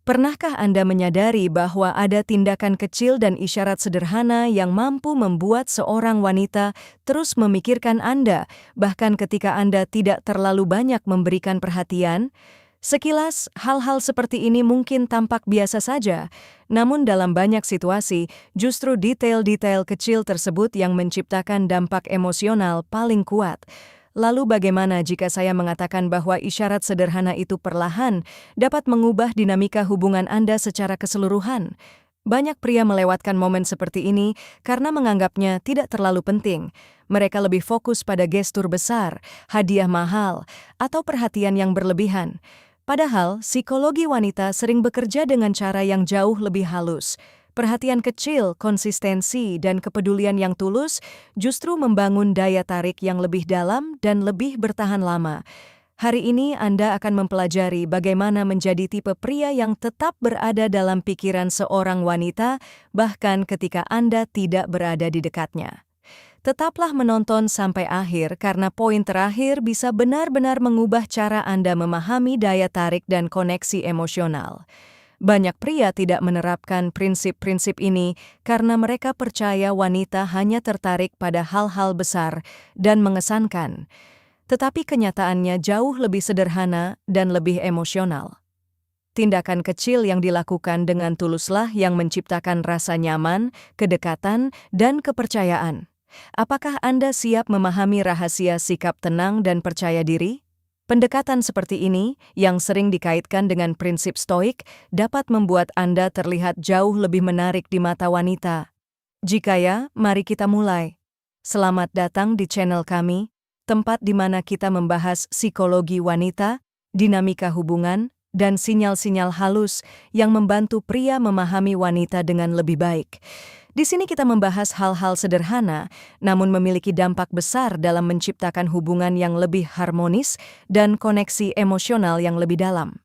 Pernahkah Anda menyadari bahwa ada tindakan kecil dan isyarat sederhana yang mampu membuat seorang wanita terus memikirkan Anda, bahkan ketika Anda tidak terlalu banyak memberikan perhatian? Sekilas, hal-hal seperti ini mungkin tampak biasa saja, namun dalam banyak situasi, justru detail-detail kecil tersebut yang menciptakan dampak emosional paling kuat. Lalu bagaimana jika saya mengatakan bahwa isyarat sederhana itu perlahan dapat mengubah dinamika hubungan Anda secara keseluruhan? Banyak pria melewatkan momen seperti ini karena menganggapnya tidak terlalu penting. Mereka lebih fokus pada gestur besar, hadiah mahal, atau perhatian yang berlebihan. Padahal, psikologi wanita sering bekerja dengan cara yang jauh lebih halus. Perhatian kecil, konsistensi, dan kepedulian yang tulus justru membangun daya tarik yang lebih dalam dan lebih bertahan lama. Hari ini Anda akan mempelajari bagaimana menjadi tipe pria yang tetap berada dalam pikiran seorang wanita, bahkan ketika Anda tidak berada di dekatnya. Tetaplah menonton sampai akhir karena poin terakhir bisa benar-benar mengubah cara Anda memahami daya tarik dan koneksi emosional. Banyak pria tidak menerapkan prinsip-prinsip ini karena mereka percaya wanita hanya tertarik pada hal-hal besar dan mengesankan. Tetapi kenyataannya jauh lebih sederhana dan lebih emosional. Tindakan kecil yang dilakukan dengan tuluslah yang menciptakan rasa nyaman, kedekatan, dan kepercayaan. Apakah Anda siap memahami rahasia sikap tenang dan percaya diri? Pendekatan seperti ini, yang sering dikaitkan dengan prinsip stoik, dapat membuat Anda terlihat jauh lebih menarik di mata wanita. Jika ya, mari kita mulai. Selamat datang di channel kami, tempat di mana kita membahas psikologi wanita, dinamika hubungan, dan sinyal-sinyal halus yang membantu pria memahami wanita dengan lebih baik. Di sini kita membahas hal-hal sederhana, namun memiliki dampak besar dalam menciptakan hubungan yang lebih harmonis dan koneksi emosional yang lebih dalam.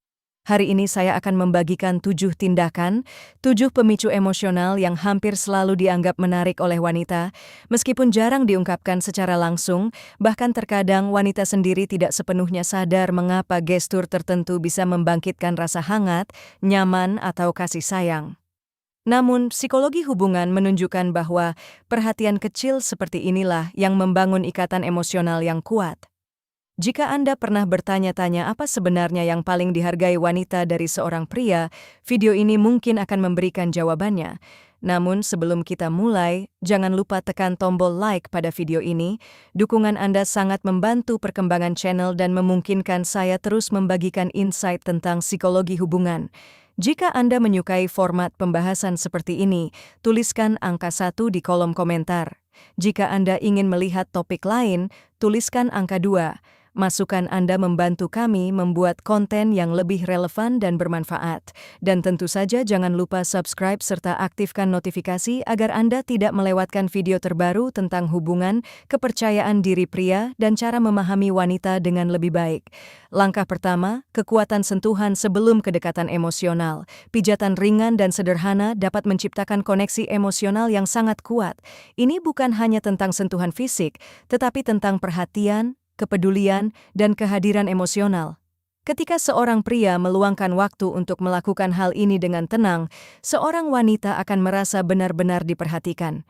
Hari ini saya akan membagikan 7 tindakan, 7 pemicu emosional yang hampir selalu dianggap menarik oleh wanita, meskipun jarang diungkapkan secara langsung, bahkan terkadang wanita sendiri tidak sepenuhnya sadar mengapa gestur tertentu bisa membangkitkan rasa hangat, nyaman, atau kasih sayang. Namun, psikologi hubungan menunjukkan bahwa perhatian kecil seperti inilah yang membangun ikatan emosional yang kuat. Jika Anda pernah bertanya-tanya apa sebenarnya yang paling dihargai wanita dari seorang pria, video ini mungkin akan memberikan jawabannya. Namun, sebelum kita mulai, jangan lupa tekan tombol like pada video ini. Dukungan Anda sangat membantu perkembangan channel dan memungkinkan saya terus membagikan insight tentang psikologi hubungan. Jika Anda menyukai format pembahasan seperti ini, tuliskan angka 1 di kolom komentar. Jika Anda ingin melihat topik lain, tuliskan angka 2. Masukan Anda membantu kami membuat konten yang lebih relevan dan bermanfaat. Dan tentu saja jangan lupa subscribe serta aktifkan notifikasi agar Anda tidak melewatkan video terbaru tentang hubungan, kepercayaan diri pria, dan cara memahami wanita dengan lebih baik. Langkah pertama, kekuatan sentuhan sebelum kedekatan emosional. Pijatan ringan dan sederhana dapat menciptakan koneksi emosional yang sangat kuat. Ini bukan hanya tentang sentuhan fisik, tetapi tentang perhatian, kepedulian, dan kehadiran emosional. Ketika seorang pria meluangkan waktu untuk melakukan hal ini dengan tenang, seorang wanita akan merasa benar-benar diperhatikan.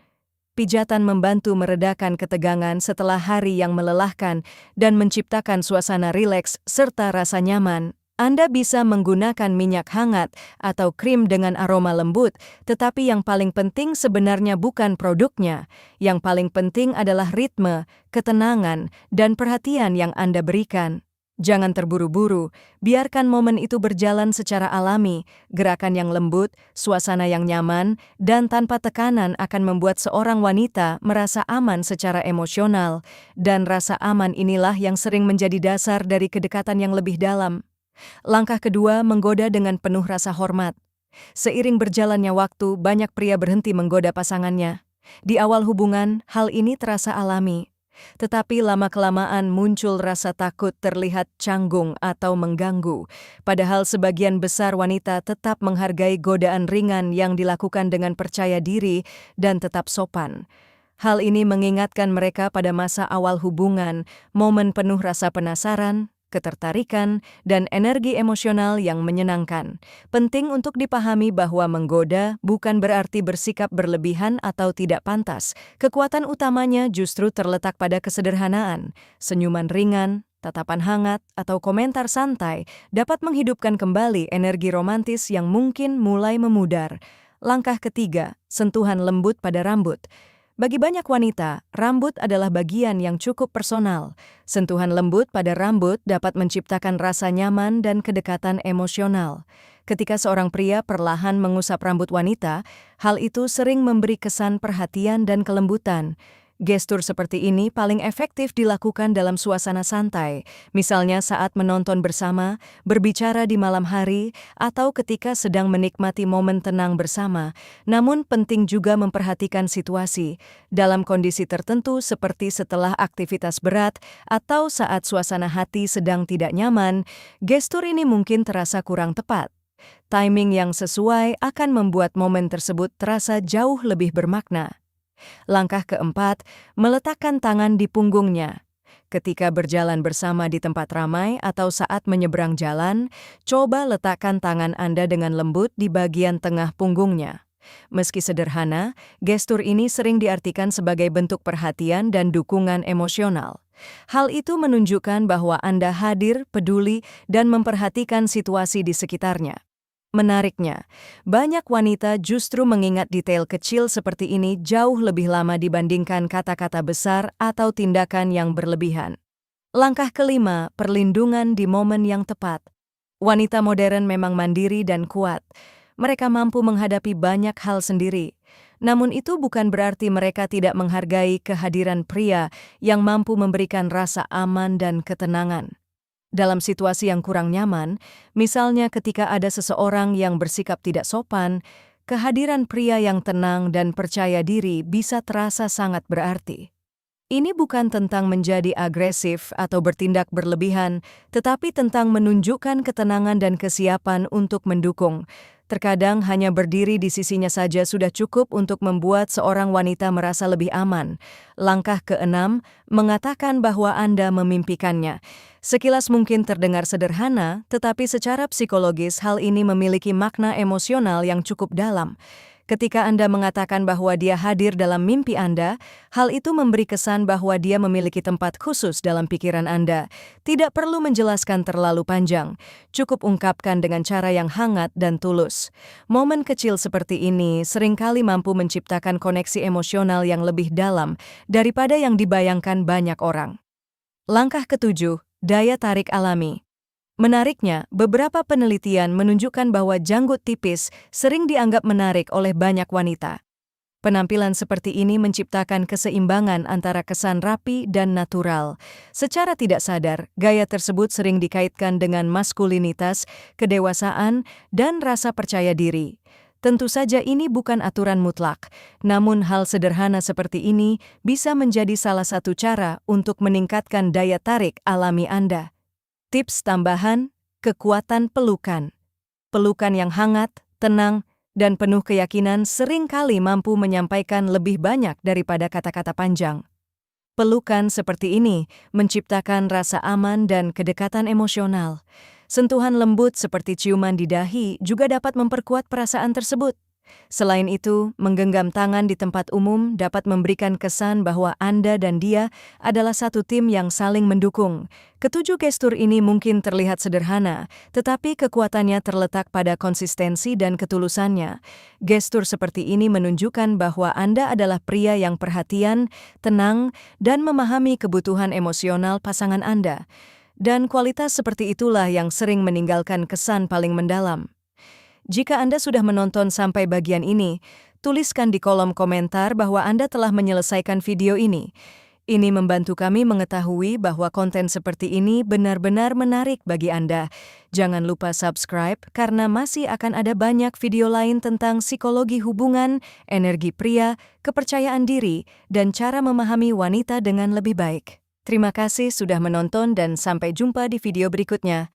Pijatan membantu meredakan ketegangan setelah hari yang melelahkan dan menciptakan suasana rileks serta rasa nyaman. Anda bisa menggunakan minyak hangat atau krim dengan aroma lembut, tetapi yang paling penting sebenarnya bukan produknya. Yang paling penting adalah ritme, ketenangan, dan perhatian yang Anda berikan. Jangan terburu-buru, biarkan momen itu berjalan secara alami. Gerakan yang lembut, suasana yang nyaman, dan tanpa tekanan akan membuat seorang wanita merasa aman secara emosional. Dan rasa aman inilah yang sering menjadi dasar dari kedekatan yang lebih dalam. Langkah kedua, menggoda dengan penuh rasa hormat. Seiring berjalannya waktu, banyak pria berhenti menggoda pasangannya. Di awal hubungan, hal ini terasa alami. Tetapi lama-kelamaan muncul rasa takut terlihat canggung atau mengganggu. Padahal sebagian besar wanita tetap menghargai godaan ringan yang dilakukan dengan percaya diri dan tetap sopan. Hal ini mengingatkan mereka pada masa awal hubungan, momen penuh rasa penasaran, ketertarikan, dan energi emosional yang menyenangkan. Penting untuk dipahami bahwa menggoda bukan berarti bersikap berlebihan atau tidak pantas. Kekuatan utamanya justru terletak pada kesederhanaan, senyuman ringan, tatapan hangat, atau komentar santai dapat menghidupkan kembali energi romantis yang mungkin mulai memudar. Langkah ketiga, sentuhan lembut pada rambut. Bagi banyak wanita, rambut adalah bagian yang cukup personal. Sentuhan lembut pada rambut dapat menciptakan rasa nyaman dan kedekatan emosional. Ketika seorang pria perlahan mengusap rambut wanita, hal itu sering memberi kesan perhatian dan kelembutan. Gestur seperti ini paling efektif dilakukan dalam suasana santai, misalnya saat menonton bersama, berbicara di malam hari, atau ketika sedang menikmati momen tenang bersama. Namun penting juga memperhatikan situasi. Dalam kondisi tertentu seperti setelah aktivitas berat atau saat suasana hati sedang tidak nyaman, gestur ini mungkin terasa kurang tepat. Timing yang sesuai akan membuat momen tersebut terasa jauh lebih bermakna. Langkah keempat, meletakkan tangan di punggungnya. Ketika berjalan bersama di tempat ramai atau saat menyeberang jalan, coba letakkan tangan Anda dengan lembut di bagian tengah punggungnya. Meski sederhana, gestur ini sering diartikan sebagai bentuk perhatian dan dukungan emosional. Hal itu menunjukkan bahwa Anda hadir, peduli, dan memperhatikan situasi di sekitarnya. Menariknya, banyak wanita justru mengingat detail kecil seperti ini jauh lebih lama dibandingkan kata-kata besar atau tindakan yang berlebihan. Langkah kelima, perlindungan di momen yang tepat. Wanita modern memang mandiri dan kuat. Mereka mampu menghadapi banyak hal sendiri. Namun itu bukan berarti mereka tidak menghargai kehadiran pria yang mampu memberikan rasa aman dan ketenangan. Dalam situasi yang kurang nyaman, misalnya ketika ada seseorang yang bersikap tidak sopan, kehadiran pria yang tenang dan percaya diri bisa terasa sangat berarti. Ini bukan tentang menjadi agresif atau bertindak berlebihan, tetapi tentang menunjukkan ketenangan dan kesiapan untuk mendukung. Terkadang hanya berdiri di sisinya saja sudah cukup untuk membuat seorang wanita merasa lebih aman. Langkah keenam, mengatakan bahwa Anda memimpikannya. Sekilas mungkin terdengar sederhana, tetapi secara psikologis hal ini memiliki makna emosional yang cukup dalam. Ketika Anda mengatakan bahwa dia hadir dalam mimpi Anda, hal itu memberi kesan bahwa dia memiliki tempat khusus dalam pikiran Anda. Tidak perlu menjelaskan terlalu panjang, cukup ungkapkan dengan cara yang hangat dan tulus. Momen kecil seperti ini seringkali mampu menciptakan koneksi emosional yang lebih dalam daripada yang dibayangkan banyak orang. Langkah ketujuh, daya tarik alami. Menariknya, beberapa penelitian menunjukkan bahwa janggut tipis sering dianggap menarik oleh banyak wanita. Penampilan seperti ini menciptakan keseimbangan antara kesan rapi dan natural. Secara tidak sadar, gaya tersebut sering dikaitkan dengan maskulinitas, kedewasaan, dan rasa percaya diri. Tentu saja ini bukan aturan mutlak, namun hal sederhana seperti ini bisa menjadi salah satu cara untuk meningkatkan daya tarik alami Anda. Tips tambahan, kekuatan pelukan. Pelukan yang hangat, tenang, dan penuh keyakinan seringkali mampu menyampaikan lebih banyak daripada kata-kata panjang. Pelukan seperti ini menciptakan rasa aman dan kedekatan emosional. Sentuhan lembut seperti ciuman di dahi juga dapat memperkuat perasaan tersebut. Selain itu, menggenggam tangan di tempat umum dapat memberikan kesan bahwa Anda dan dia adalah satu tim yang saling mendukung. Ketujuh gestur ini mungkin terlihat sederhana, tetapi kekuatannya terletak pada konsistensi dan ketulusannya. Gestur seperti ini menunjukkan bahwa Anda adalah pria yang perhatian, tenang, dan memahami kebutuhan emosional pasangan Anda. Dan kualitas seperti itulah yang sering meninggalkan kesan paling mendalam. Jika Anda sudah menonton sampai bagian ini, tuliskan di kolom komentar bahwa Anda telah menyelesaikan video ini. Ini membantu kami mengetahui bahwa konten seperti ini benar-benar menarik bagi Anda. Jangan lupa subscribe karena masih akan ada banyak video lain tentang psikologi hubungan, energi pria, kepercayaan diri, dan cara memahami wanita dengan lebih baik. Terima kasih sudah menonton dan sampai jumpa di video berikutnya.